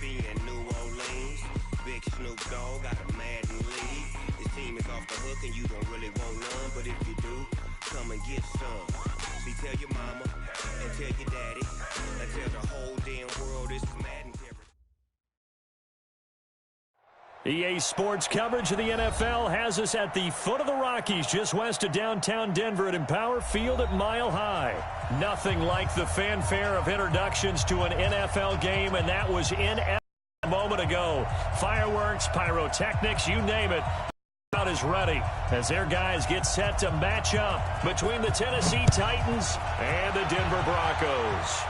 Mississippi and New Orleans. Big Snoop Dogg got a Madden lead. His team is off the hook and you don't really want none, but if you do, come and get some. See, tell your mama and tell your daddy and tell the whole damn world this is Madden territory. EA Sports coverage of the NFL has us at the foot of the Rockies, just west of downtown Denver at Empower Field at Mile High. Nothing like the fanfare of introductions to an NFL game, and that was in a moment ago. Fireworks, pyrotechnics, you name it. Crowd is ready as their guys get set to match up between the Tennessee Titans and the Denver Broncos.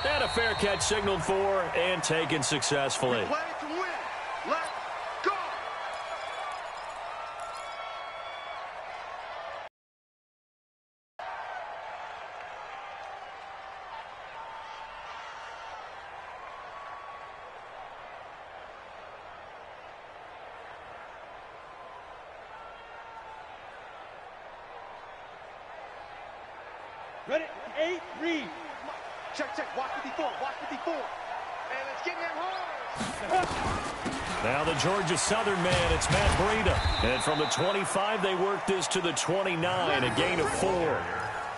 And a fair catch signaled for and taken successfully. Ready? 8, read. Check, check. Watch 54. Watch 54. And let's get him hard. Now the Georgia Southern man, it's Matt Breida. And from the 25, they work this to the 29, a gain of 4.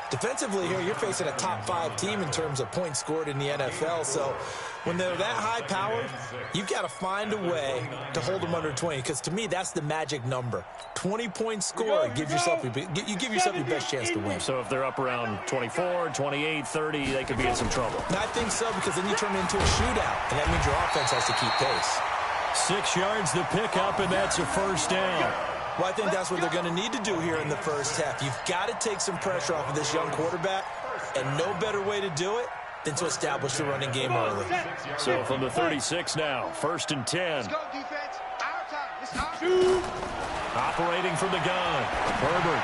Defensively here, you're facing a top 5 team in terms of points scored in the NFL. So when they're that high-powered, you've got to find a way to hold them under 20. Because to me, that's the magic number. 20-point score gives yourself you give yourself your best chance to win. So if they're up around 24, 28, 30, they could be in some trouble. I think so, because then you turn it into a shootout, and that means your offense has to keep pace. 6 yards the pickup, and that's a first down. Well, I think that's what they're going to need to do here in the first half. You've got to take some pressure off of this young quarterback, and no better way to do it than to establish the running game early. So from the 36 now, 1st and 10. Let's go, defense. Our time. It's our time. Operating from the gun, Herbert.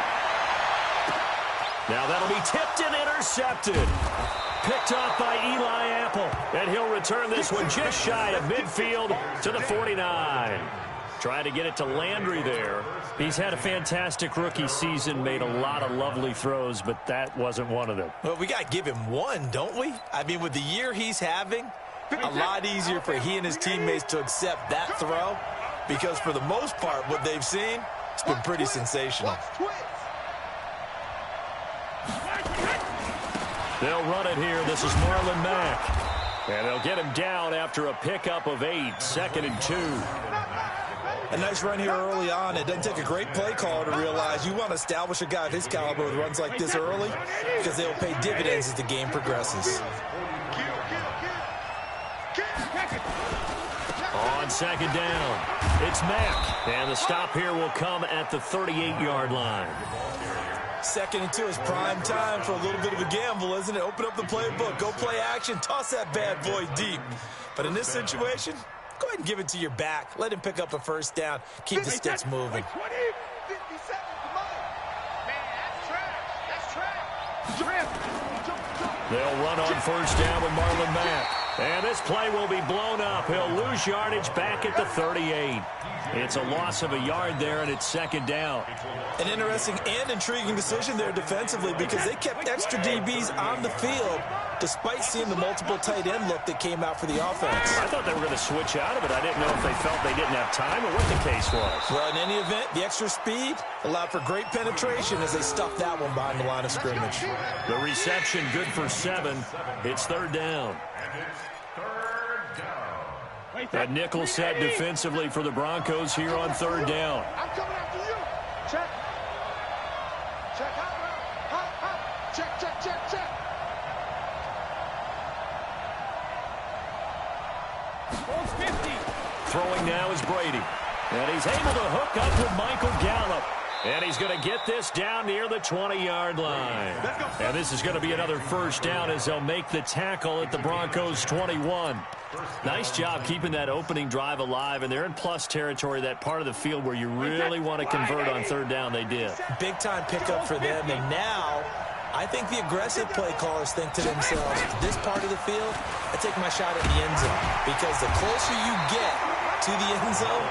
Now that'll be tipped and intercepted. Picked off by Eli Apple, and he'll return this one just shy of midfield to the 49. Trying to get it to Landry there. He's had a fantastic rookie season, made a lot of lovely throws, but that wasn't one of them. Well, we got to give him one, don't we? I mean, with the year he's having, a lot easier for he and his teammates to accept that throw, because for the most part, what they've seen, it's been pretty sensational. They'll run it here. This is Marlon Mack. And they'll get him down after a pickup of 8, 2nd and 2. A nice run here early on. It doesn't take a great play caller to realize you want to establish a guy of his caliber with runs like this early, because they'll pay dividends as the game progresses. On 2nd down, it's Mack. And the stop here will come at the 38-yard line. 2nd and 2 is prime time for a little bit of a gamble, isn't it? Open up the playbook, go play action, toss that bad boy deep. But in this situation, go ahead and give it to your back. Let him pick up a first down. Keep the sticks moving. 20, 57, come on. Man, that's trash. They'll run on 1st down with Marlon Mack. And this play will be blown up. He'll lose yardage back at the 38. It's a loss of a yard there, and it's 2nd down. An interesting and intriguing decision there defensively, because they kept extra DBs on the field despite seeing the multiple tight end look that came out for the offense. I thought they were going to switch out of it. I didn't know if they felt they didn't have time or what the case was. Well, in any event, the extra speed allowed for great penetration as they stuffed that one behind the line of scrimmage. The reception good for 7. It's 3rd down. That nickel set defensively for the Broncos here on 3rd down. I'm coming after you. Check. Check. Hop. Check. Goes 50. Throwing now is Brady. And he's able to hook up with Michael Gallup. And he's going to get this down near the 20-yard line. And this is going to be another 1st down as they'll make the tackle at the Broncos' 21. Nice job keeping that opening drive alive, and they're in plus territory, that part of the field where you really want to convert on 3rd down. They did. Big-time pickup for them, and now I think the aggressive play callers think to themselves, this part of the field, I take my shot at the end zone, because the closer you get to the end zone,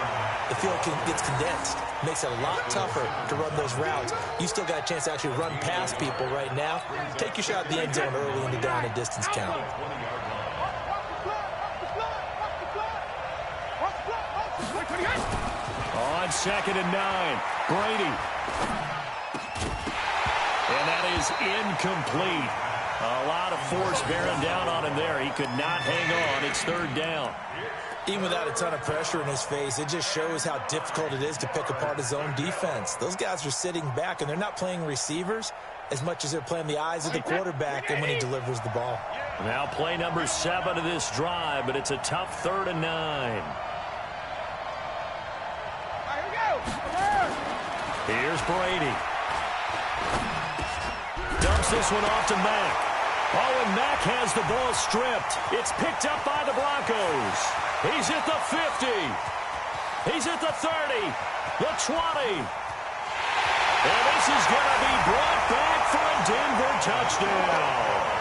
the field gets condensed. Makes it a lot tougher to run those routes. You still got a chance to actually run past people right now. Take your shot at the end zone early in the down and distance count. On 2nd and 9, Brady. And that is incomplete. A lot of force bearing down on him there. He could not hang on. It's 3rd down. Even without a ton of pressure in his face, it just shows how difficult it is to pick apart his own defense. Those guys are sitting back, and they're not playing receivers as much as they're playing the eyes of the quarterback and when he delivers the ball. Now play number 7 of this drive, but it's a tough 3rd and 9. Here's Brady. Dumps this one off to Mack. Oh, and Mack has the ball stripped. It's picked up by the Broncos. He's at the 50. He's at the 30. The 20. And this is going to be brought back for a Denver touchdown.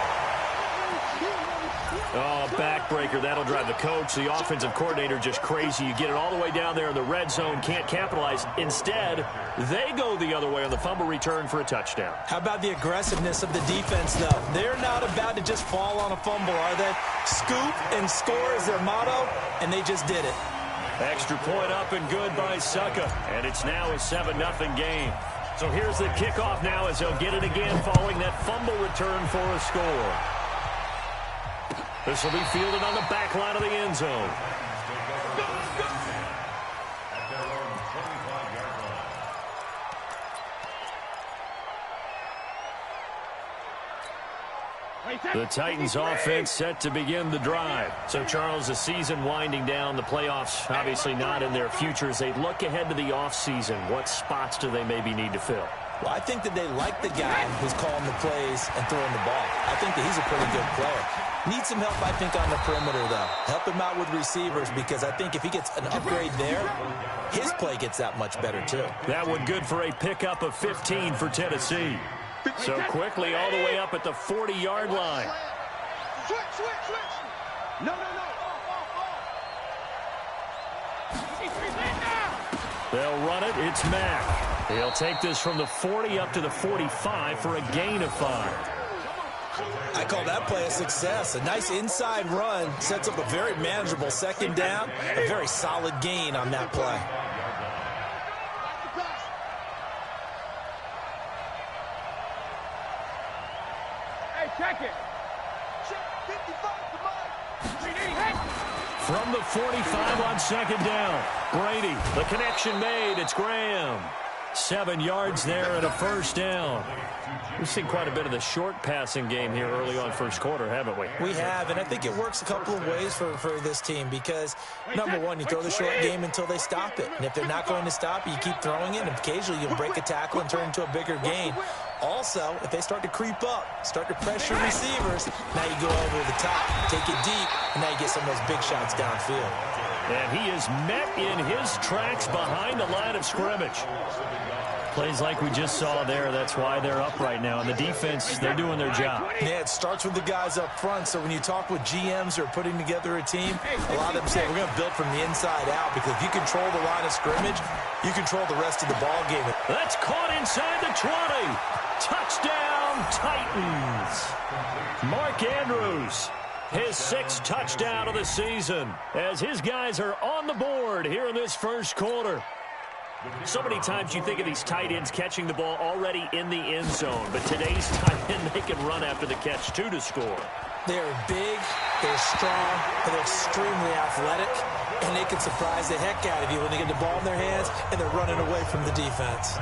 Oh, backbreaker. That'll drive the coach, the offensive coordinator, just crazy. You get it all the way down there in the red zone, can't capitalize. Instead, they go the other way on the fumble return for a touchdown. How about the aggressiveness of the defense, though? They're not about to just fall on a fumble, are they? Scoop and score is their motto, and they just did it. Extra point up and good by Succa, and it's now a 7-0 game. So here's the kickoff now as they'll get it again following that fumble return for a score. This will be fielded on the back line of the end zone. The Titans offense set to begin the drive. So, Charles, the season winding down, the playoffs obviously not in their future. As they look ahead to the offseason, what spots do they maybe need to fill? Well, I think that they like the guy who's calling the plays and throwing the ball. I think that he's a pretty good player. Needs some help, I think, on the perimeter, though. Help him out with receivers, because I think if he gets an upgrade there, his play gets that much better, too. That one good for a pickup of 15 for Tennessee. So quickly all the way up at the 40-yard line. Switch. No. They'll run it. It's Mack. He'll take this from the 40 up to the 45 for a gain of 5. I call that play a success. A nice inside run sets up a very manageable 2nd down. A very solid gain on that play. Hey, check it. From the 45 on 2nd down. Brady, the connection made. It's Graham. 7 yards there and a 1st down. We've seen quite a bit of the short passing game here early on 1st quarter, haven't we? We have, and I think it works a couple of ways for this team because, number one, you throw the short game until they stop it. And if they're not going to stop it, you keep throwing it, and occasionally you'll break a tackle and turn it into a bigger gain. Also, if they start to creep up, start to pressure receivers, now you go over the top, take it deep, and now you get some of those big shots downfield. And he is met in his tracks behind the line of scrimmage. Plays like we just saw there. That's why they're up right now. And the defense, they're doing their job. Yeah, it starts with the guys up front. So when you talk with GMs who are putting together a team, a lot of them say, we're going to build from the inside out, because if you control the line of scrimmage, you control the rest of the ball game. That's caught inside the 20. Touchdown, Titans. Mark Andrews, his 6th touchdown of the season, as his guys are on the board here in this 1st quarter. So many times you think of these tight ends catching the ball already in the end zone, but today's tight end, they can run after the catch, too, to score. They're big, they're strong, and they're extremely athletic, and they can surprise the heck out of you when they get the ball in their hands and they're running away from the defense.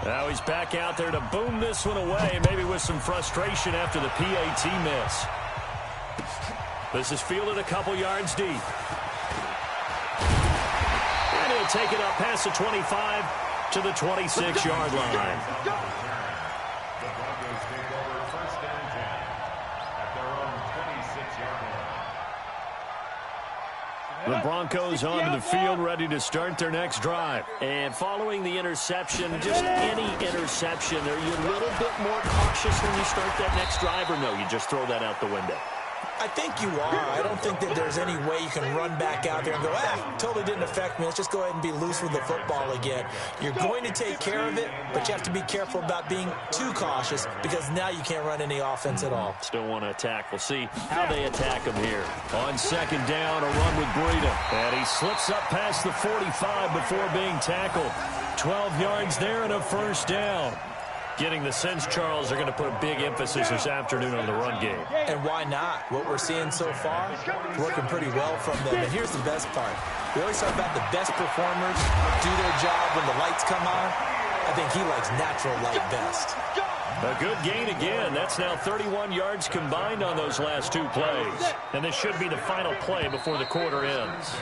Now he's back out there to boom this one away, maybe with some frustration after the PAT miss. This is fielded a couple yards deep. And he'll take it up past the 25 to the 26-yard line. The Broncos take over 1st and 10 at their own 26-yard line. The Broncos onto the field, ready to start their next drive. And following the interception, just any interception, are you a little bit more cautious when you start that next drive, or no, you just throw that out the window? I think you are. I don't think that there's any way you can run back out there and go, totally didn't affect me. Let's just go ahead and be loose with the football again. You're going to take care of it, but you have to be careful about being too cautious because now you can't run any offense at all. Still want to attack. We'll see how they attack him here. On second down, a run with Breida. And he slips up past the 45 before being tackled. 12 yards there and a first down. Getting the sense, Charles, are going to put a big emphasis this afternoon on the run game. And why not? What we're seeing so far, working pretty well from them. And here's the best part. We always talk about the best performers do their job when the lights come on. I think he likes natural light best. A good gain again. That's now 31 yards combined on those last two plays. And this should be the final play before the quarter ends.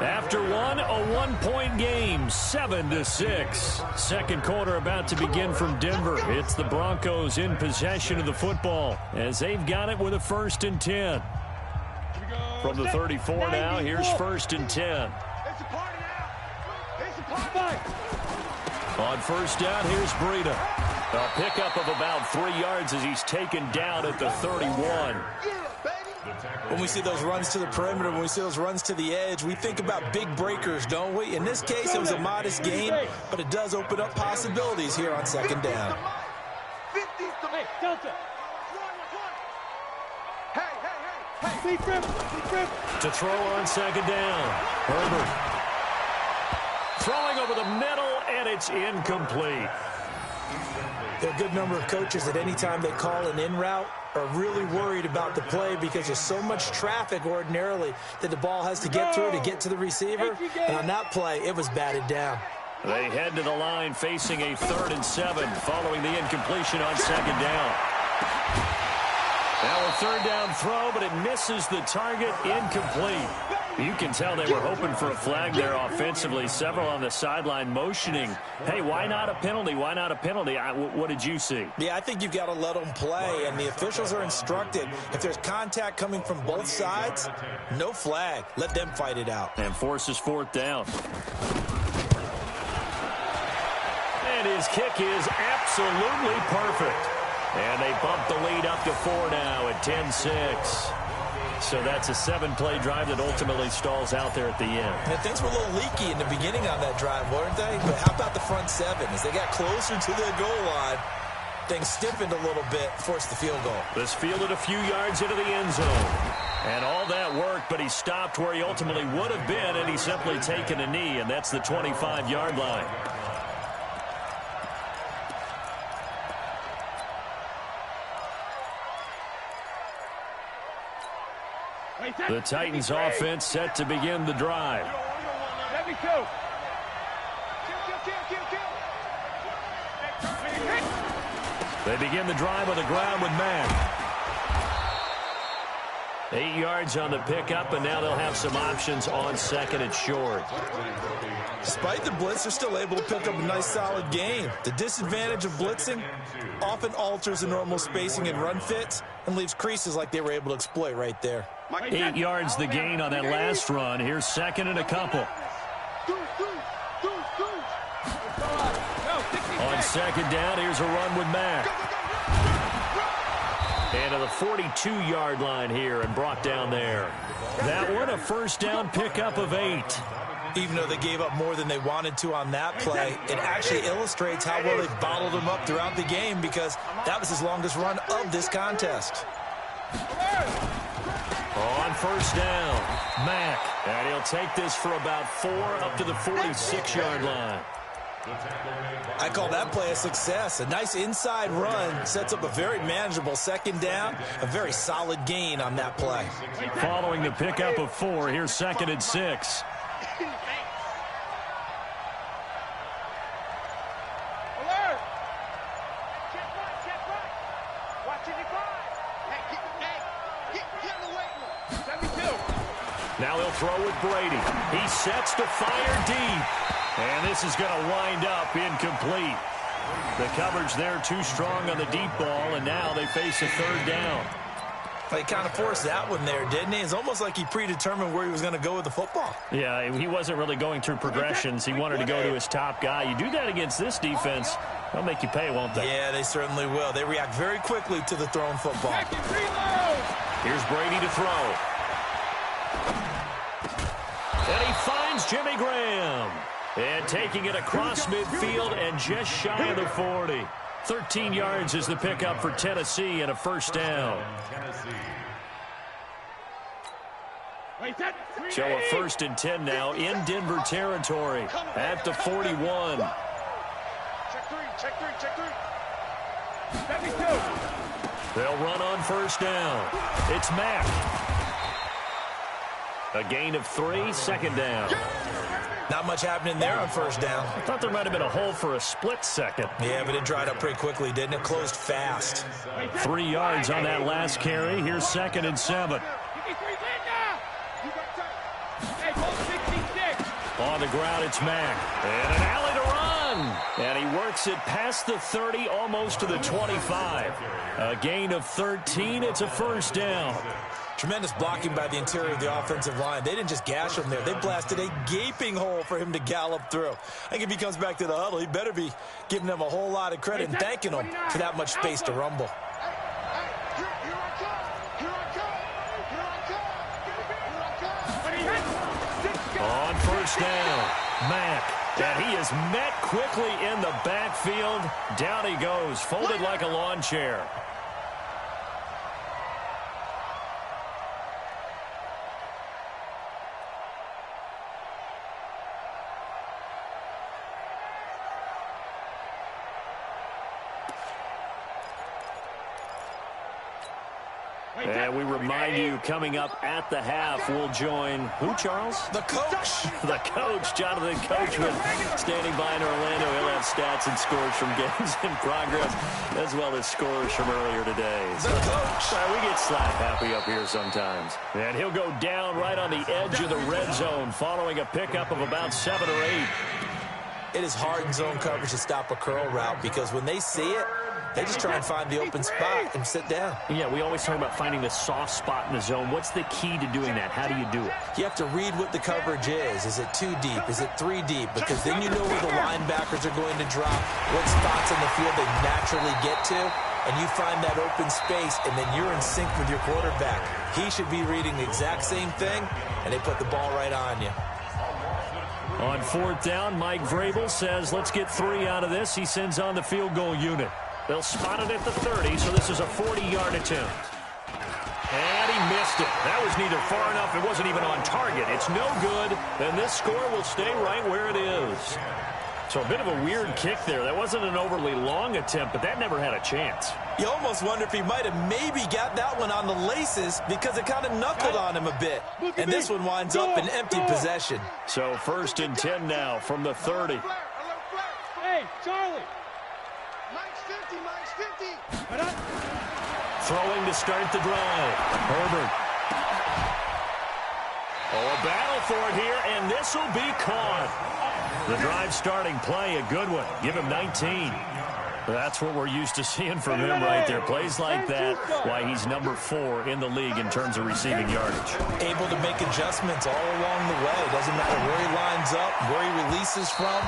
After one, a one-point game, 7-6. Second quarter about to begin from Denver. It's the Broncos in possession of the football as they've got it with a 1st and 10. From the 34 now, here's 1st and 10. On first down, here's Breida. A pickup of about 3 yards as he's taken down at the 31. When we see those runs to the perimeter, when we see those runs to the edge, we think about big breakers, don't we? In this case, it was a modest gain, but it does open up possibilities here on second down. To throw on second down, Herbert. Throwing over the middle, and it's incomplete. There are a good number of coaches at any time they call an in route are really worried about the play because there's so much traffic ordinarily that the ball has to get through to get to the receiver. And on that play, it was batted down. They head to the line facing a 3rd and 7 following the incompletion on second down. Now a 3rd down throw, but it misses the target, incomplete. You can tell they were hoping for a flag there offensively. Several on the sideline motioning, hey, why not a penalty? Why not a penalty? What did you see? Yeah, I think you've got to let them play, and the officials are instructed. If there's contact coming from both sides, no flag. Let them fight it out. And forces 4th down. And his kick is absolutely perfect. And they bump the lead up to 4 now at 10-6. So that's a 7-play drive that ultimately stalls out there at the end. And things were a little leaky in the beginning on that drive, weren't they? But how about the front 7? As they got closer to the goal line, things stiffened a little bit, forced the field goal. This fielded a few yards into the end zone. And all that worked, but he stopped where he ultimately would have been, and he's simply taken a knee, and that's the 25-yard line. The Titans offense set to begin the drive. They begin the drive on the ground with Mack. 8 yards on the pickup, and now they'll have some options on second and short. Despite the blitz, they're still able to pick up a nice, solid gain. The disadvantage of blitzing often alters the normal spacing and run fits and leaves creases like they were able to exploit right there. 8 yards the gain on that last run. Here's second and a couple. On second down, here's a run with Mack. And to the 42-yard line here and brought down there. That one a first down pickup of 8. Even though they gave up more than they wanted to on that play, it actually illustrates how well they've bottled them up throughout the game because that was his longest run of this contest. On first down, Mack. And he'll take this for about 4 up to the 46-yard line. I call that play a success. A nice inside run sets up a very manageable second down, a very solid gain on that play. Following the pickup of 4, here's second and 6. Now he'll throw with Brady. He sets to fire deep. And this is going to wind up incomplete. The coverage there too strong on the deep ball, and now they face a 3rd down. He kind of forced that one there, didn't he? It's almost like he predetermined where he was going to go with the football. Yeah, he wasn't really going through progressions. He wanted to go to his top guy. You do that against this defense, they'll make you pay, won't they? Yeah, they certainly will. They react very quickly to the thrown football. Here's Brady to throw. And he finds Jimmy Graham. And taking it across midfield and just shy of the 40. 13 yards is the pickup for Tennessee and a first down. So a 1st and 10 now in Denver territory at the 41. Check three. They'll run on first down. It's Mack. A gain of 3, second down. Not much happening there on first down. I thought there might have been a hole for a split second. Yeah, but it dried up pretty quickly, didn't it? Closed fast. 3 yards on that last carry. Here's 2nd and 7. On the ground, it's Mack. And an alley to run. And he works it past the 30, almost to the 25. A gain of 13. It's a first down. Tremendous blocking by the interior of the offensive line. They didn't just gash him there. They blasted a gaping hole for him to gallop through. I think if he comes back to the huddle, he better be giving them a whole lot of credit and thanking them for that much space to rumble. On first down, Mack. And he is met quickly in the backfield. Down he goes, folded like a lawn chair. And we remind you, coming up at the half, we'll join who, Charles? The coach. The coach, Jonathan Coachman, standing by in Orlando. He'll have stats and scores from games in progress, as well as scores from earlier today. The coach. We get slap happy up here sometimes. And he'll go down right on the edge of the red zone, following a pickup of about 7 or 8. It is hard in zone coverage to stop a curl route because when they see it, they just try and find the open spot and sit down. Yeah, we always talk about finding the soft spot in the zone. What's the key to doing that? How do you do it? You have to read what the coverage is. Is it 2 deep? Is it 3 deep? Because then you know where the linebackers are going to drop, what spots in the field they naturally get to, and you find that open space, and then you're in sync with your quarterback. He should be reading the exact same thing, and they put the ball right on you. On 4th down, Mike Vrabel says, let's get 3 out of this. He sends on the field goal unit. They'll spot it at the 30, so this is a 40-yard attempt. And he missed it. That was neither far enough. It wasn't even on target. It's no good, and this score will stay right where it is. So a bit of a weird kick there. That wasn't an overly long attempt, but that never had a chance. You almost wonder if he might have maybe got that one on the laces because it kind of knuckled on him a bit. And this one winds up in empty possession. So 1st and 10 now from the 30. Hey, Charlie. Mike's 50. Throwing to start the drive. Herbert. Oh, a battle for it here, and this will be caught. The drive starting play, a good one. Give him 19. That's what we're used to seeing from him right there. Plays like that, why he's number 4 in the league in terms of receiving yardage. Able to make adjustments all along the way. Doesn't matter where he lines up, where he releases from.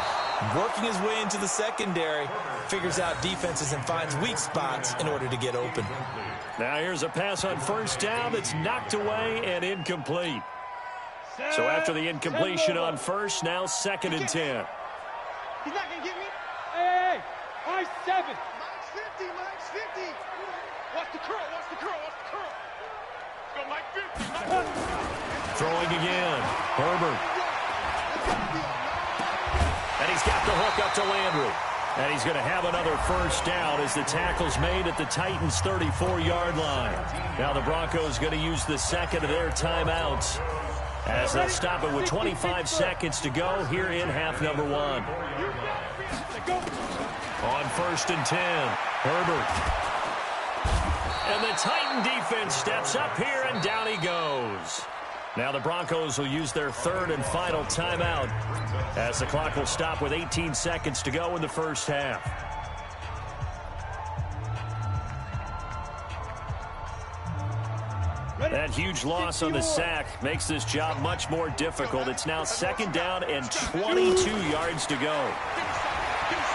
Working his way into the secondary, figures out defenses and finds weak spots in order to get open. Now here's a pass on 1st down that's knocked away and incomplete. So after the incompletion on 1st, now 2nd and 10. He's not going to get me. Hey, Mike's 7. Mike's 50. Watch the curl. Let's go, Mike 50. Throwing again. Herbert. And he's got the hook up to Landry. And he's going to have another first down as the tackle's made at the Titans' 34-yard line. Now the Broncos going to use the 2nd of their timeouts as they'll stop it with 25 seconds to go here in half number 1. On 1st and 10, Herbert. And the Titan defense steps up here, and down he goes. Now the Broncos will use their 3rd and final timeout as the clock will stop with 18 seconds to go in the first half. That huge loss on the sack makes this job much more difficult. It's now 2nd down and 22 yards to go.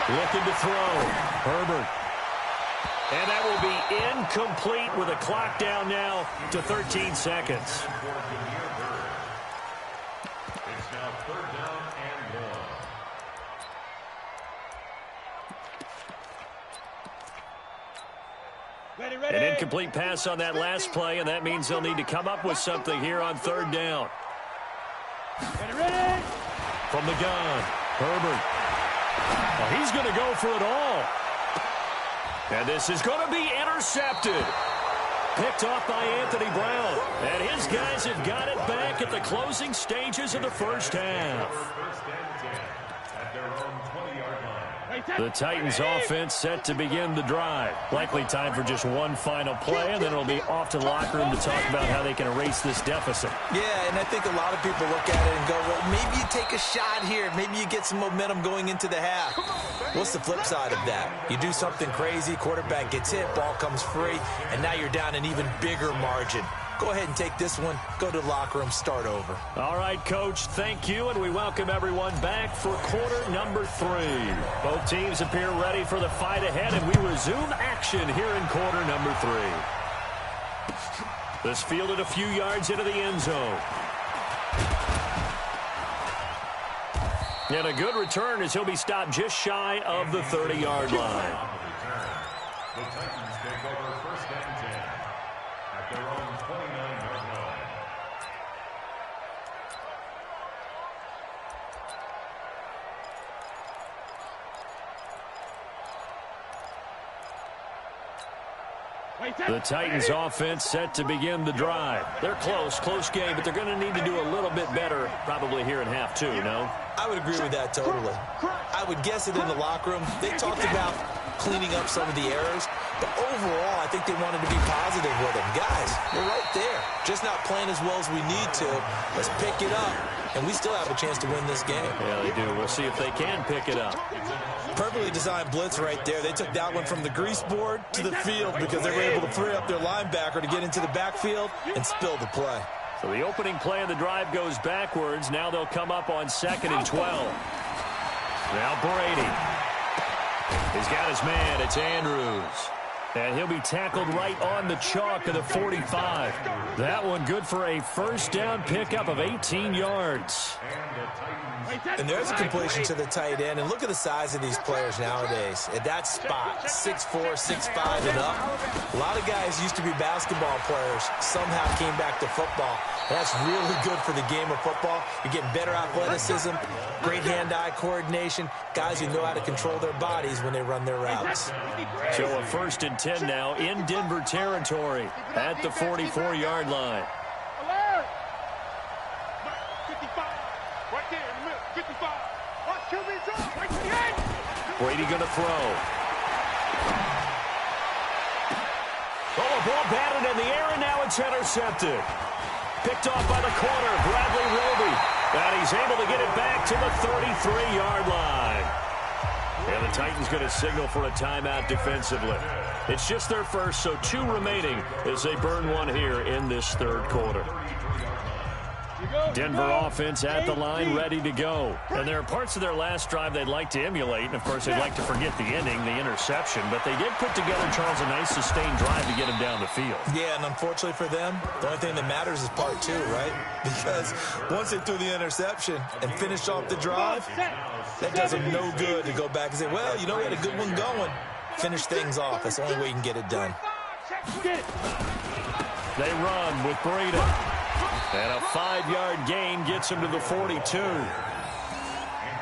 Looking to throw. Herbert. And that will be incomplete with a clock down now to 13 seconds. It's now 3rd down and 1. An incomplete pass on that last play, and that means they'll need to come up with something here on 3rd down. From the gun, Herbert. Well, he's going to go for it all. And this is going to be intercepted. Picked off by Anthony Brown. And his guys have got it back at the closing stages of the first half. First and 10 at their own 20-yard line. The Titans offense set to begin the drive. Likely time for just one final play, and then it'll be off to the locker room to talk about how they can erase this deficit. Yeah, and I think a lot of people look at it and go, well, maybe you take a shot here. Maybe you get some momentum going into the half. What's the flip side of that? You do something crazy, quarterback gets hit, ball comes free, and now you're down an even bigger margin. Go ahead and take this one, go to the locker room, start over. All right, Coach, thank you, and we welcome everyone back for quarter number 3. Both teams appear ready for the fight ahead, and we resume action here in quarter number 3. This fielded a few yards into the end zone. And a good return as he'll be stopped just shy of the 30-yard line. The Titans take over 1st and 10 at their own 29-yard line. The Titans offense set to begin the drive. They're close game, but they're going to need to do a little bit better probably here in half 2, no? I would agree with that totally. I would guess it in the locker room. They talked about cleaning up some of the errors, but overall, I think they wanted to be positive with them. Guys, we're right there. Just not playing as well as we need to. Let's pick it up, and we still have a chance to win this game. Yeah, they do. We'll see if they can pick it up. Perfectly designed blitz right there. They took that one from the grease board to the field because they were able to free up their linebacker to get into the backfield and spill the play. So the opening play of the drive goes backwards. Now they'll come up on 2nd and 12. Now Brady. He's got his man. It's Andrews. And he'll be tackled right on the chalk of the 45. That one good for a first down pickup of 18 yards. And there's a completion to the tight end. And look at the size of these players nowadays. At that spot, 6'4", 6'5", and up. A lot of guys used to be basketball players. Somehow came back to football. And that's really good for the game of football. You're getting better athleticism, great hand-eye coordination, guys who know how to control their bodies when they run their routes. So a 1st and 10 now in Denver territory at the 44-yard line. Brady going to throw. Oh, a ball batted in the air, and now it's intercepted. Picked off by the corner, Bradley Roby. And he's able to get it back to the 33-yard line. And the Titans going to signal for a timeout defensively. It's just their first, so 2 remaining as they burn one here in this 3rd quarter. Denver offense at the line, ready to go. And there are parts of their last drive they'd like to emulate, and of course they'd like to forget the ending, the interception, but they did put together, Charles, a nice sustained drive to get him down the field. Yeah, and unfortunately for them, the only thing that matters is part 2, right? Because once they threw the interception and finished off the drive, that does them no good to go back and say, well, you know, we had a good one going. Finish things off. That's the only way you can get it done. They run with Breida. And a 5-yard gain gets him to the 42.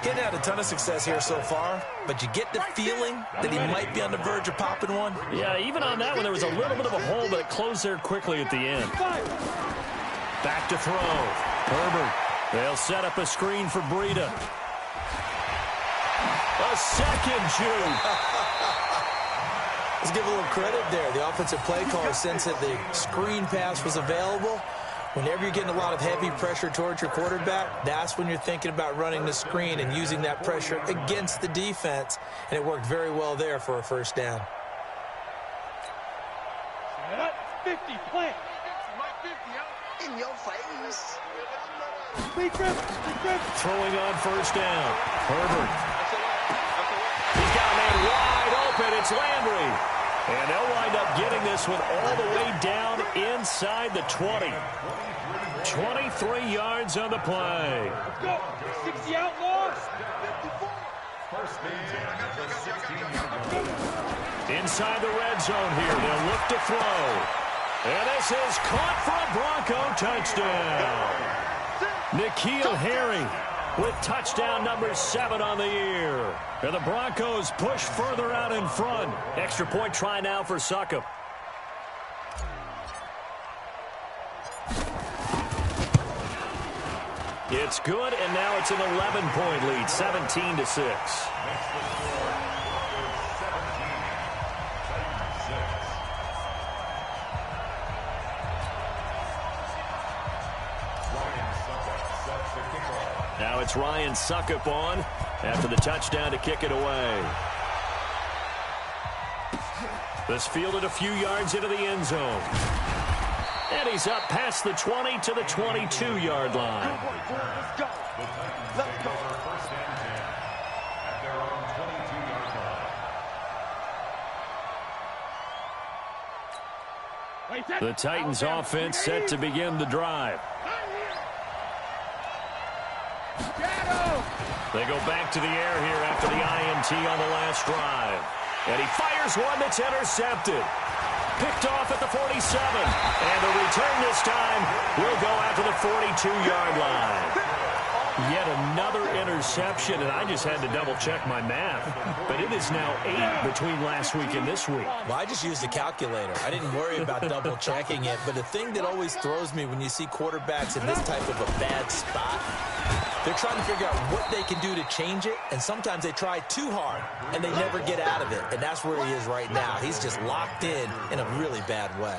Getting had a ton of success here so far, but you get the feeling that he might be on the verge of popping one. Yeah, even on that one, there was a little bit of a hole, but it closed there quickly at the end. Back to throw. Herbert. They'll set up a screen for Breida. A second juke. Let's give a little credit there. The offensive play caller sensed that the screen pass was available. Whenever you're getting a lot of heavy pressure towards your quarterback, that's when you're thinking about running the screen and using that pressure against the defense. And it worked very well there for a first down. 50, plant. In your face. Throwing on first down. Herbert. He's got a man wide open. It's Landry. And they'll wind up getting this one all the way down inside the 20. 23 yards on the play. Let's go. 60 outlaws. First and 10 at the 16-yard line. Inside the red zone here. They'll look to throw. And this is caught for a Bronco touchdown. N'Keal Harry with touchdown number 7 on the year. And the Broncos push further out in front. Extra point try now for Succop. It's good, and now it's an 11-point lead, 17-6. Now it's Ryan Succop on after the touchdown to kick it away. This fielded a few yards into the end zone. And he's up past the 20 to the 22-yard line. Let's go. Let's go. First and 10 at their own 22-yard line. The Titans offense set to begin the drive. They go back to the air here after the INT on the last drive. And he fires one that's intercepted. Picked off at the 47. And the return this time will go after the 42-yard line. Yet another interception, and I just had to double-check my math. But it is now 8 between last week and this week. Well, I just used a calculator. I didn't worry about double-checking it. But the thing that always throws me when you see quarterbacks in this type of a bad spot, they're trying to figure out what they can do to change it, and sometimes they try too hard, and they never get out of it. And that's where he is right now. He's just locked in a really bad way.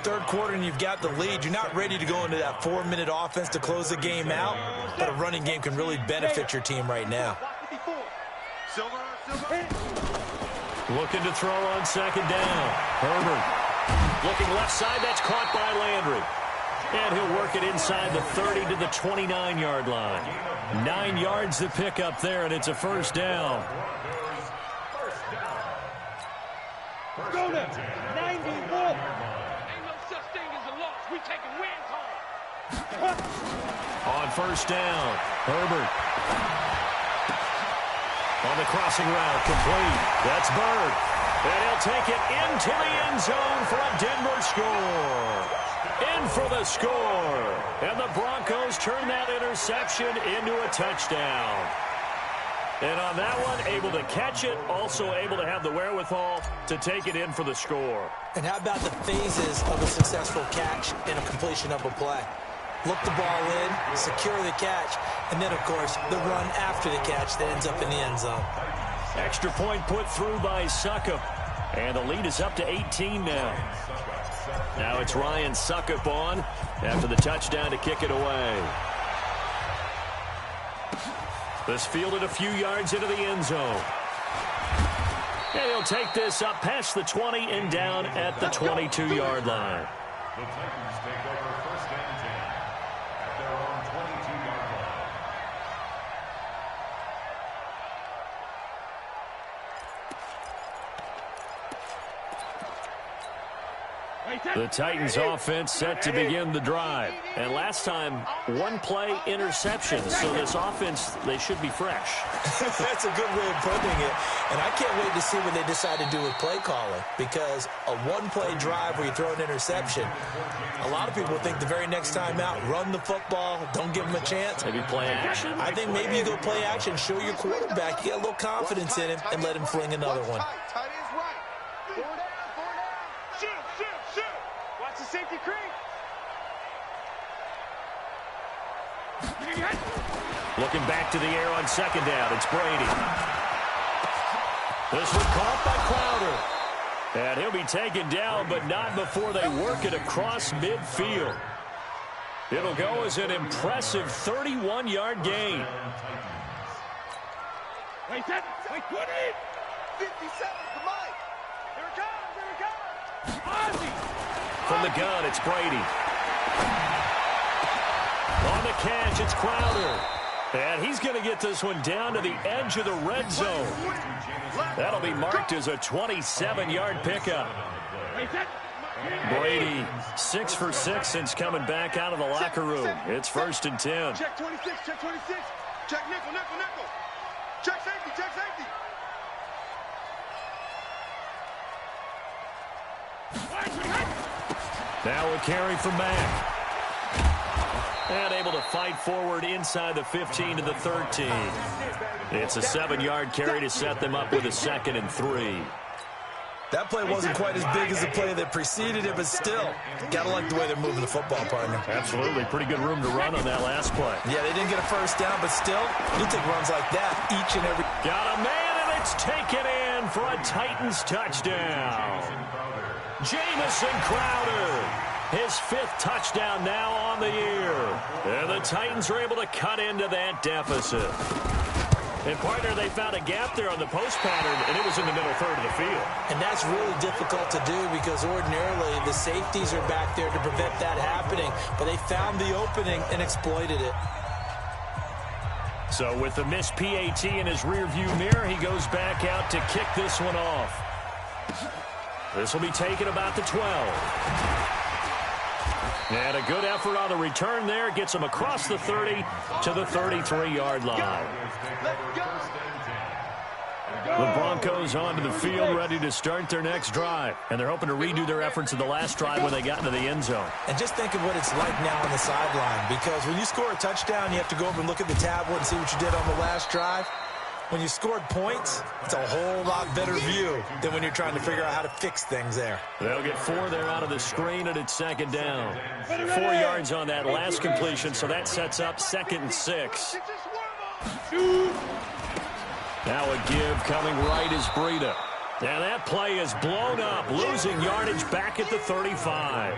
Third quarter, and you've got the lead. You're not ready to go into that 4-minute offense to close the game out, but a running game can really benefit your team right now. Looking to throw on second down. Herbert looking left side. That's caught by Landry. And he'll work it inside the 30 to the 29-yard line. 9 yards to pick up there, and it's a first down. Go there. 91. Ain't no such thing as a loss. We taking wins home. On first down, Herbert. On the crossing route, complete. That's Bird. And he'll take it into the end zone for a Denver score. In for the score. And the Broncos turn that interception into a touchdown. And on that one, able to catch it, also able to have the wherewithal to take it in for the score. And how about the phases of a successful catch and a completion of a play? Look the ball in, secure the catch, and then, of course, the run after the catch that ends up in the end zone. Extra point put through by Succop. And the lead is up to 18 now. Now it's Ryan Succop on after the touchdown to kick it away. This fielded a few yards into the end zone. And he'll take this up past the 20 and down at the 22-yard line. The Titans take over first and 10 at their own 22-yard line. The Titans offense set to begin the drive. And last time, one play interception. So this offense, they should be fresh. That's a good way of putting it. And I can't wait to see what they decide to do with play calling. Because a one-play drive where you throw an interception, a lot of people think the very next time out, run the football, don't give them a chance. Maybe play action? I think maybe you go play action, show your quarterback, get a little confidence in him, and let him fling another one. Watch the safety creep. Looking back to the air on second down, it's Brady. This one caught by Crowder. And he'll be taken down, but not before they work it across midfield. It'll go as an impressive 31-yard gain. Wait, what is 57, come on. Here it comes, Ozzy. From the gun, it's Brady. On the catch, it's Crowder. And he's going to get this one down to the edge of the red zone. That'll be marked as a 27-yard pickup. Brady, 6 for 6 since coming back out of the locker room. It's 1st and 10. Check 26, check 26. Check nickel, nickel, nickel. Check safety, check safety. Now a carry from Mack. And able to fight forward inside the 15 to the 13. It's a 7-yard carry to set them up with a 2nd and 3. That play wasn't quite as big as the play that preceded it, but still, gotta like the way they're moving the football, partner. Absolutely. Pretty good room to run on that last play. Yeah, they didn't get a first down, but still, you'll take runs like that each and every... Got a man, and it's taken in for a Titans touchdown. Jamison Crowder, his 5th touchdown now on the year. And the Titans are able to cut into that deficit. And, partner, they found a gap there on the post pattern, and it was in the middle third of the field. And that's really difficult to do because ordinarily the safeties are back there to prevent that happening. But they found the opening and exploited it. So with the missed PAT in his rearview mirror, he goes back out to kick this one off. This will be taken about the 12. And a good effort on the return there. Gets him across the 30 to the 33-yard line. The Broncos onto the field, ready to start their next drive. And they're hoping to redo their efforts in the last drive when they got into the end zone. And just think of what it's like now on the sideline. Because when you score a touchdown, you have to go over and look at the tablet and see what you did on the last drive. When you scored points, it's a whole lot better view than when you're trying to figure out how to fix things there. They'll get 4 there out of the screen, and it's 2nd down. 4 yards on that last completion, so that sets up 2nd and 6. Now a give coming right is Breida. And that play is blown up, losing yardage back at the 35.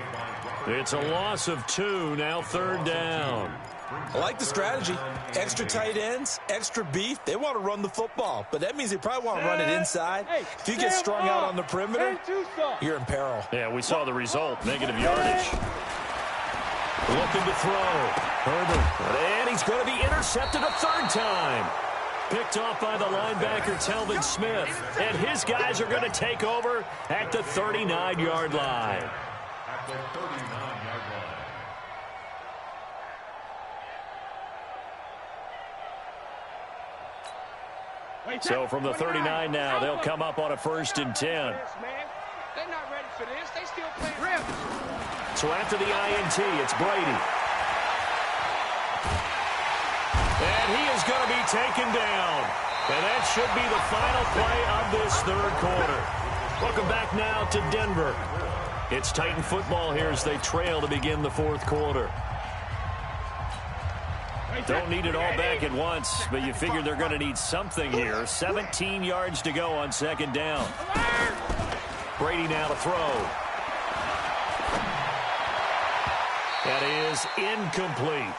It's a loss of 2, now 3rd down. I like the strategy. Extra tight ends, extra beef. They want to run the football, but that means they probably want to run it inside. If you get strung out on the perimeter, you're in peril. Yeah, we saw the result, negative yardage. Looking to throw. Herbert, and he's going to be intercepted a 3rd time. Picked off by the linebacker, Telvin Smith. And his guys are going to take over at the 39-yard line. At the 39-yard line. So from the 39 now, they'll come up on a 1st and 10. They're not ready for this. They still playing real. So after the INT, it's Brady. And he is going to be taken down. And that should be the final play of this 3rd quarter. Welcome back now to Denver. It's Titan football here as they trail to begin the 4th quarter. Don't need it all back at once, but you figure they're going to need something here. 17 yards to go on 2nd down. Brady now to throw. That is incomplete.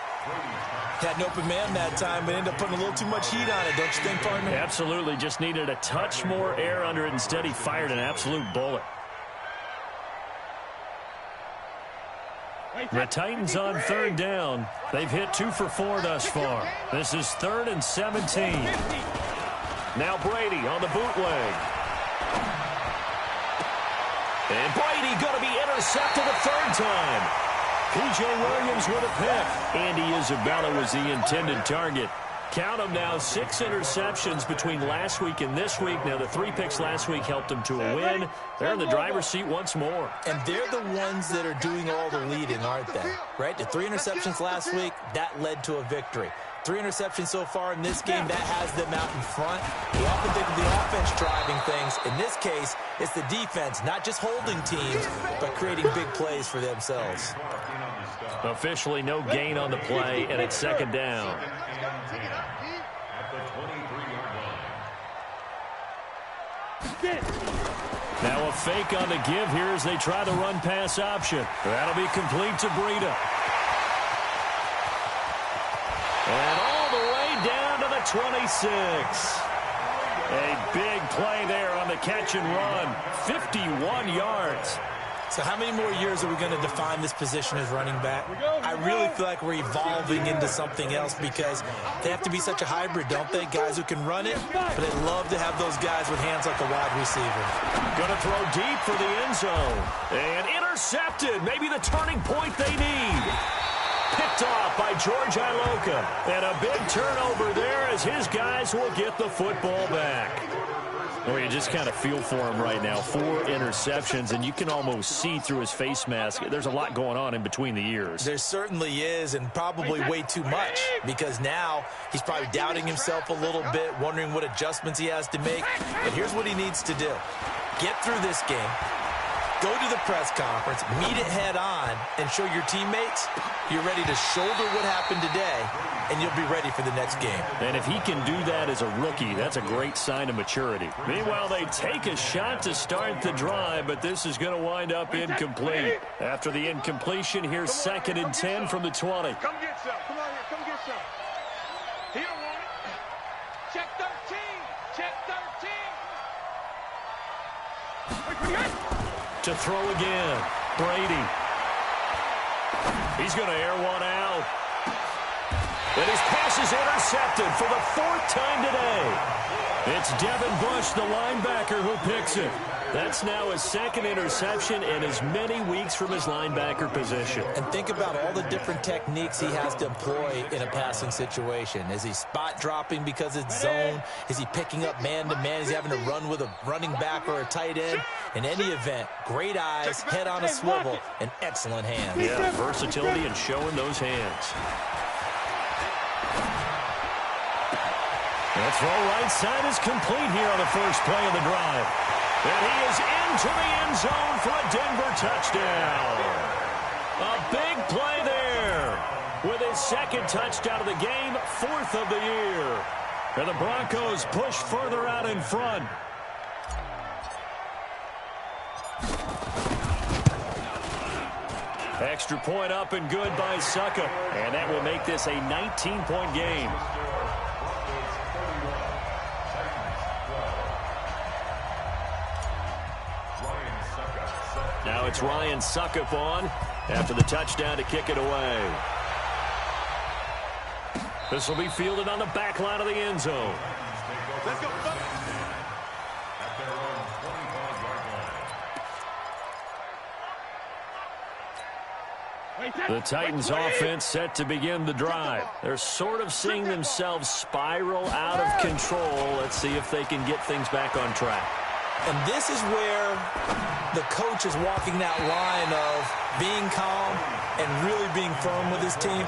Had an open man that time, but ended up putting a little too much heat on it, don't you think, partner? Absolutely. Just needed a touch more air under it. Instead, he fired an absolute bullet. The Titans on 3rd down. They've hit 2 for 4 thus far. This is 3rd and 17. Now Brady on the bootleg. And Brady going to be intercepted a 3rd time. P.J. Williams with a pick. Andy Isabella was the intended target. Count them now, 6 interceptions between last week and this week. Now, the 3 picks last week helped them to a win. They're in the driver's seat once more. And they're the ones that are doing all the leading, aren't they? Right? The 3 interceptions last week, that led to a victory. 3 interceptions so far in this game, that has them out in front. We often think of the offense driving things. In this case, it's the defense, not just holding teams, but creating big plays for themselves. Officially no gain on the play, and it's 2nd down. At the 23-yard line. Now a fake on the give here as they try the run-pass option. That'll be complete to Breida. And all the way down to the 26. A big play there on the catch and run. 51 yards. So how many more years are we going to define this position as running back? I really feel like we're evolving into something else because they have to be such a hybrid, don't they? Guys who can run it, but they love to have those guys with hands like a wide receiver. Going to throw deep for the end zone. And intercepted. Maybe the turning point they need. Picked off by George Iloka. And a big turnover there as his guys will get the football back. Well, you just kind of feel for him right now. 4 interceptions, and you can almost see through his face mask. There's a lot going on in between the ears. There certainly is, and probably way too much, because now he's probably doubting himself a little bit, wondering what adjustments he has to make. But here's what he needs to do. Get through this game. Go to the press conference, meet it head on, and show your teammates you're ready to shoulder what happened today, and you'll be ready for the next game. And if he can do that as a rookie, that's a great sign of maturity. Meanwhile, they take a shot to start the drive, but this is going to wind up incomplete. After the incompletion, here's 2nd and 10 from the 20. Come get some. Come on here. Come get some. He don't want it. Check 13. Check 13. To throw again. Brady. He's going to air one out. And his pass is intercepted for the 4th time today. It's Devin Bush, the linebacker, who picks it. That's now his 2nd interception in as many weeks from his linebacker position. And think about all the different techniques he has to employ in a passing situation. Is he spot dropping because it's zone? Is he picking up man-to-man? Is he having to run with a running back or a tight end? In any event, great eyes, head on a swivel, and excellent hands. Yeah, versatility and showing those hands. The throw right side is complete here on the first play of the drive. And he is into the end zone for a Denver touchdown. A big play there with his 2nd touchdown of the game, 4th of the year. And the Broncos push further out in front. Extra point up and good by Sucka. And that will make this a 19-point game. Now it's Ryan Suckup on after the touchdown to kick it away. This will be fielded on the back line of the end zone. Let's go. The Titans offense set to begin the drive. They're sort of seeing themselves spiral out of control. Let's see if they can get things back on track. And this is where the coach is walking that line of being calm and really being firm with his team.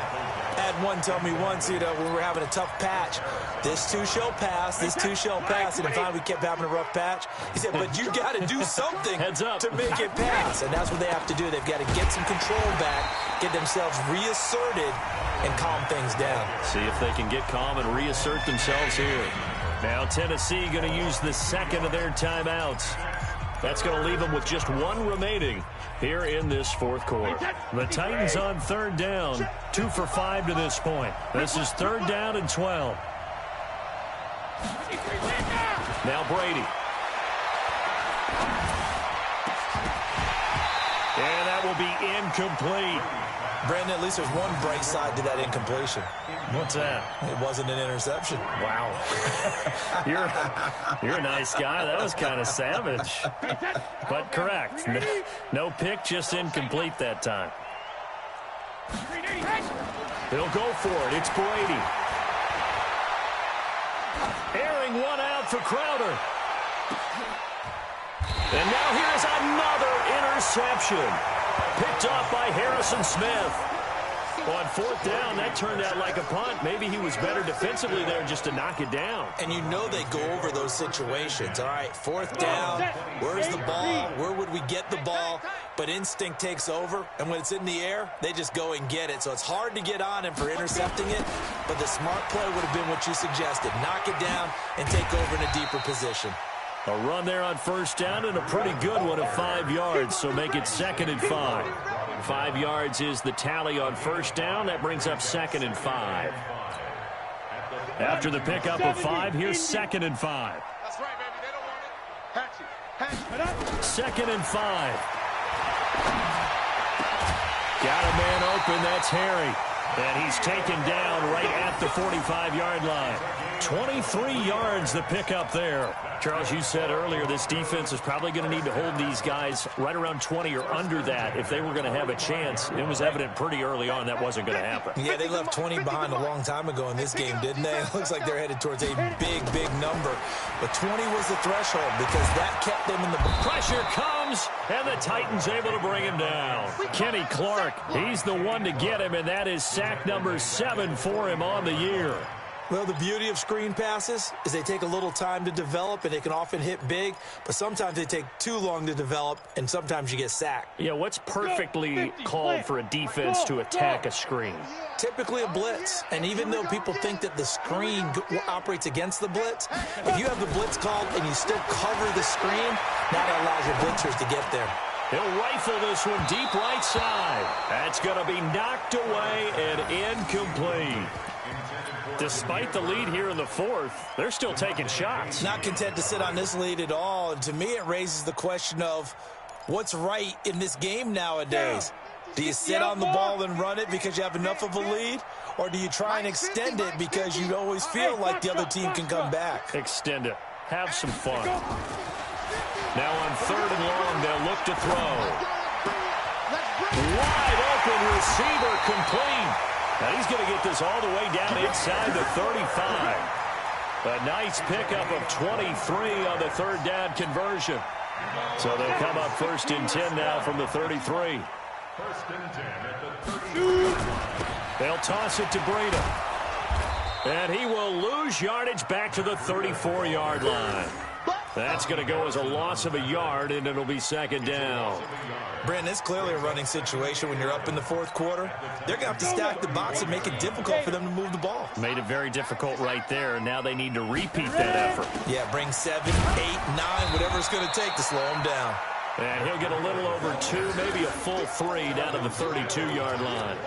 I had one tell me once, when we were having a tough patch, this too shall pass, this too shall pass, and finally we kept having a rough patch. He said, but you got to do something to make it pass, and that's what they have to do. They've got to get some control back, get themselves reasserted, and calm things down. See if they can get calm and reassert themselves here. Now Tennessee going to use the 2nd of their timeouts. That's going to leave them with just 1 remaining here in this 4th quarter. The Titans on 3rd down, 2 for 5 to this point. This is 3rd down and 12. Now Brady. And that will be incomplete. Brandon, at least there's one bright side to that incompletion. What's that? It wasn't an interception. Wow. You're a nice guy. That was kind of savage. But correct. No pick, just incomplete that time. He'll go for it. It's Brady. Airing one out for Crowder. And now here's another interception. Picked off by Harrison Smith. On 4th down, that turned out like a punt. Maybe he was better defensively there just to knock it down. And you know they go over those situations. All right, 4th down, where's the ball? Where would we get the ball? But instinct takes over, and when it's in the air, they just go and get it. So it's hard to get on him for intercepting it, but the smart play would have been what you suggested. Knock it down and take over in a deeper position. A run there on 1st down and a pretty good one of 5 yards, so make it 2nd and 5. 5 yards is the tally on 1st down. That brings up 2nd and 5. After the pickup of 5, here's 2nd and 5. That's right, baby. They don't want it. Hatch it. 2nd and 5. Got a man open. That's Harry. And he's taken down right at the 45-yard line. 23 yards the pickup there. Charles, you said earlier this defense is probably going to need to hold these guys right around 20 or under that if they were going to have a chance. It was evident pretty early on that wasn't going to happen. Yeah, they left 20 behind a long time ago in this game, didn't they? It looks like they're headed towards a big, big number. But 20 was the threshold because that kept them in the... Pressure comes, and the Titans able to bring him down. Kenny Clark, he's the one to get him, and that is sack number 7 for him on the year. Well, the beauty of screen passes is they take a little time to develop, and they can often hit big, but sometimes they take too long to develop, and sometimes you get sacked. Yeah, what's perfectly called for a defense to attack a screen? Typically a blitz, and even though people think that the screen operates against the blitz, if you have the blitz called and you still cover the screen, that allows your blitzers to get there. He'll rifle this one deep right side. That's going to be knocked away and incomplete. Despite the lead here in the fourth, they're still taking shots. Not content to sit on this lead at all. And to me, it raises the question of what's right in this game nowadays. Do you sit on the ball and run it because you have enough of a lead? Or do you try and extend it because you always feel like the other team can come back? Extend it. Have some fun. Now on 3rd and long, they'll look to throw. Wide open receiver complete. Now he's going to get this all the way down inside the 35. A nice pickup of 23 on the 3rd down conversion. So they'll come up 1st and 10 now from the 33. 1st and 10 at the 32. They'll toss it to Breida. And he will lose yardage back to the 34-yard line. That's going to go as a loss of a yard, and it'll be 2nd down. Brandon, it's clearly a running situation when you're up in the 4th quarter. They're going to have to stack the box and make it difficult for them to move the ball. Made it very difficult right there, and now they need to repeat that effort. Yeah, bring 7, 8, 9, whatever it's going to take to slow him down. And he'll get a little over 2, maybe a full 3 down to the 32-yard line.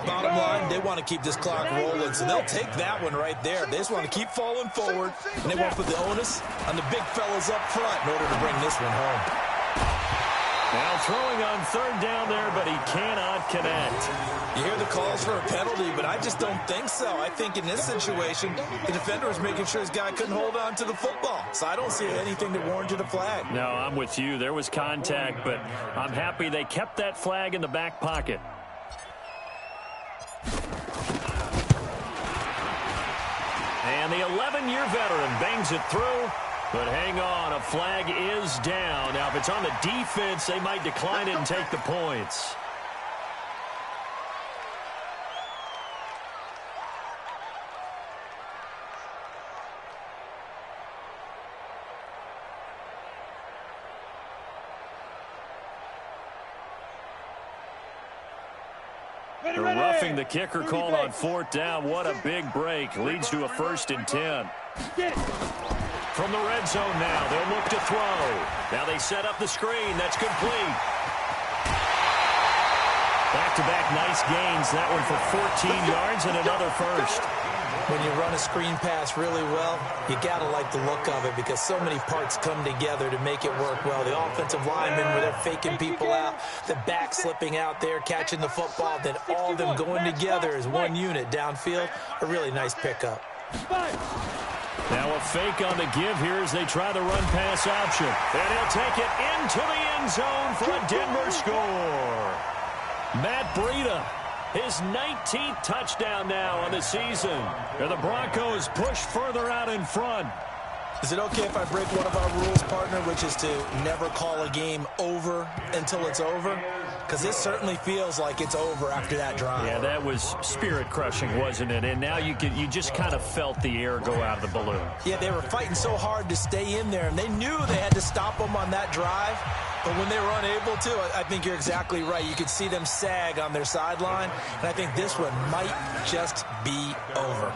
Bottom line, they want to keep this clock rolling, so they'll take that one right there. They just want to keep falling forward, and they want to put the onus on the big fellas up front in order to bring this one home. Now throwing on 3rd down there, but he cannot connect. You hear the calls for a penalty, but I just don't think so. I think in this situation, the defender was making sure his guy couldn't hold on to the football. So I don't see anything that warranted a flag. No, I'm with you. There was contact, but I'm happy they kept that flag in the back pocket. And the 11-year veteran bangs it through. But hang on, a flag is down. Now, if it's on the defense, they might decline it and take the points. The roughing the kicker called on 4th down. What a big break. Leads to a 1st and 10. From the red zone now, they'll look to throw. Now they set up the screen. That's complete. Back-to-back nice gains. That one for 14 yards and another 1st. When you run a screen pass really well, you got to like the look of it because so many parts come together to make it work well. The offensive linemen where they're faking people out, the back slipping out there, catching the football, then all of them going together as one unit downfield. A really nice pickup. Now a fake on the give here as they try the run-pass option. And he'll take it into the end zone for a Denver score. Matt Breida, his 19th touchdown now on the season. And the Broncos push further out in front. Is it okay if I break one of our rules, partner, which is to never call a game over until it's over? Because this certainly feels like it's over after that drive. Yeah, that was spirit-crushing, wasn't it? And now you just kind of felt the air go out of the balloon. Yeah, they were fighting so hard to stay in there, and they knew they had to stop them on that drive. But when they were unable to, I think you're exactly right. You could see them sag on their sideline, and I think this one might just be over.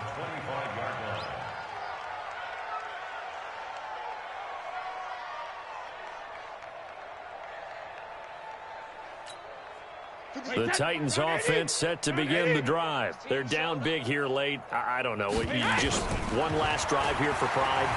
The Titans offense set to begin the drive. They're down big here late. I don't know. You just one last drive here for pride?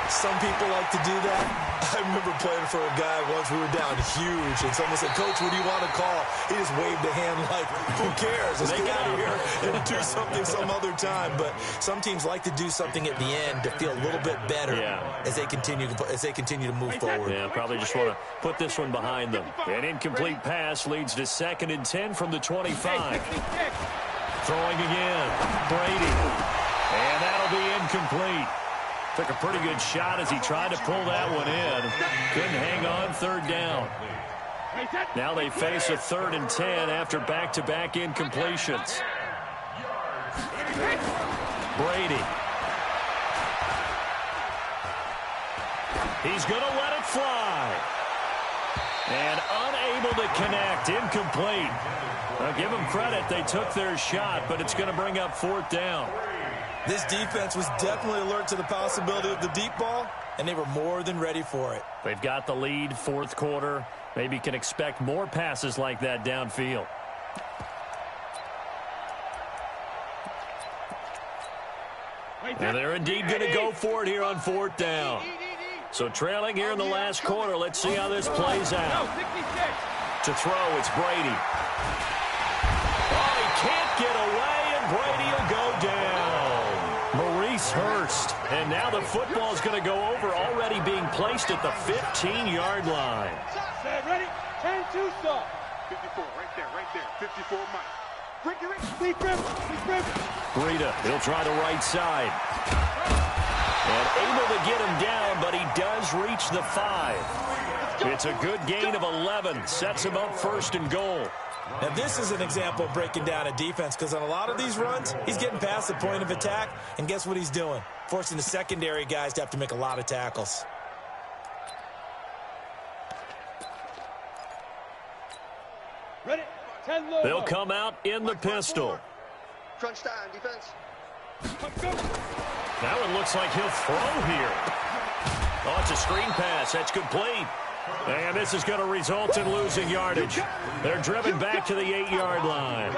Some people like to do that. I remember playing for a guy once. We were down huge, and someone said, "Coach, what do you want to call?" He just waved a hand like, "Who cares? Let's get out of here and do something some other time." But some teams like to do something at the end to feel a little bit better as they continue to move forward. Yeah, probably just want to put this one behind them. An incomplete pass leads to 2nd and 10 from the 25. Throwing again, Brady, and that'll be incomplete. Took a pretty good shot as he tried to pull that one in. Couldn't hang on, 3rd down. Now they face a 3rd and 10 after back-to-back incompletions. Brady. He's going to let it fly. And unable to connect, incomplete. Now give them credit, they took their shot, but it's going to bring up 4th down. This defense was definitely alert to the possibility of the deep ball, and they were more than ready for it. They've got the lead, 4th quarter. Maybe can expect more passes like that downfield. And they're indeed going to go for it here on 4th down. So trailing here in the last quarter, let's see how this plays out. To throw, it's Brady. Oh, he can't get away, and Brady will go down. Hurst, and now the football is going to go over, already being placed at the 15-yard line. Ready? 10-2 stop. 54, right there. 54, Mike. Breida, he'll try the right side. And able to get him down, but he does reach the 5. It's a good gain of 11. Sets him up 1st and goal. Now, this is an example of breaking down a defense, because on a lot of these runs, he's getting past the point of attack, and guess what he's doing? Forcing the secondary guys to have to make a lot of tackles. Ready? 10 low. They'll come out in the pistol. Crunch time, defense. Now it looks like he'll throw here. Oh, it's a screen pass. That's complete. And this is going to result in losing yardage. They're driven back to the 8-yard line.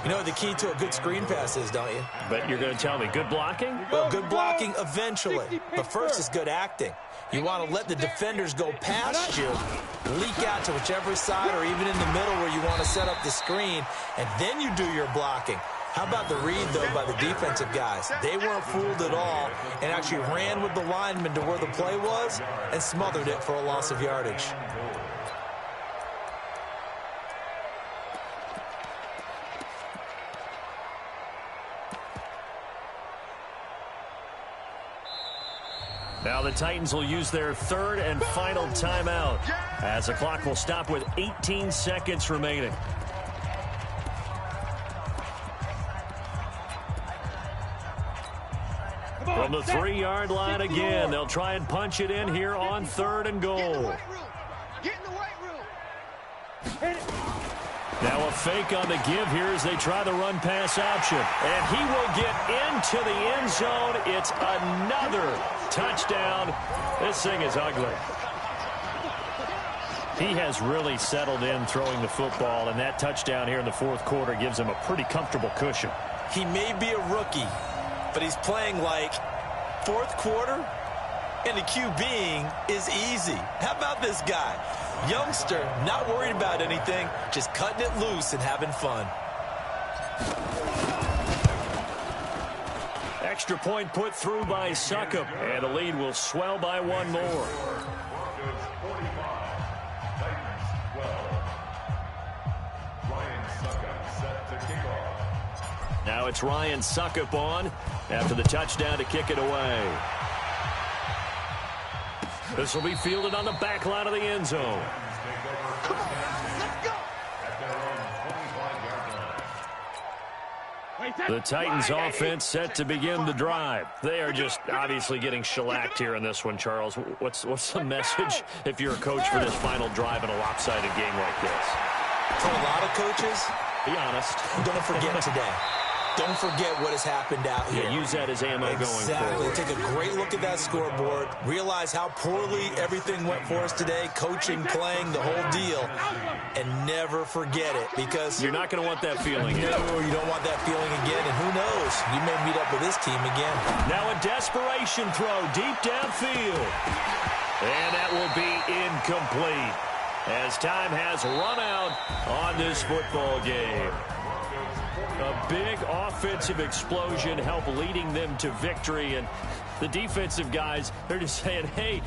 You know what the key to a good screen pass is, don't you? But you're going to tell me, good blocking? Well, good blocking eventually. But first is good acting. You want to let the defenders go past you, leak out to whichever side or even in the middle where you want to set up the screen, and then you do your blocking. How about the read, though, by the defensive guys? They weren't fooled at all and actually ran with the lineman to where the play was and smothered it for a loss of yardage. Now the Titans will use their 3rd and final timeout as the clock will stop with 18 seconds remaining. From the 3-yard line again, they'll try and punch it in here on 3rd and goal. Get in the right room. Now a fake on the give here as they try the run pass option. And he will get into the end zone. It's another touchdown. This thing is ugly. He has really settled in throwing the football, and that touchdown here in the 4th quarter gives him a pretty comfortable cushion. He may be a rookie, but he's playing like 4th quarter, and the QBing is easy. How about this guy? Youngster, not worried about anything, just cutting it loose and having fun. Extra point put through by Succop, and the lead will swell by 1 more. Now it's Ryan Succop on after the touchdown to kick it away. This will be fielded on the back line of the end zone. Come on, let's go. The Titans offense set to begin the drive. They are just obviously getting shellacked here in this one, Charles. What's the message if you're a coach for this final drive in a lopsided game like this? For a lot of coaches, be honest, don't forget today. don't forget what has happened out here. Yeah, use that as ammo going forward. Take a great look at that scoreboard. Realize how poorly everything went for us today, coaching, playing, the whole deal, and never forget it, because you're not going to want that feeling again. No, you don't want that feeling again, and who knows? You may meet up with this team again. Now a desperation throw deep downfield. And that will be incomplete, as time has run out on this football game. A big offensive explosion helped leading them to victory, and the defensive guys, they're just saying, hey,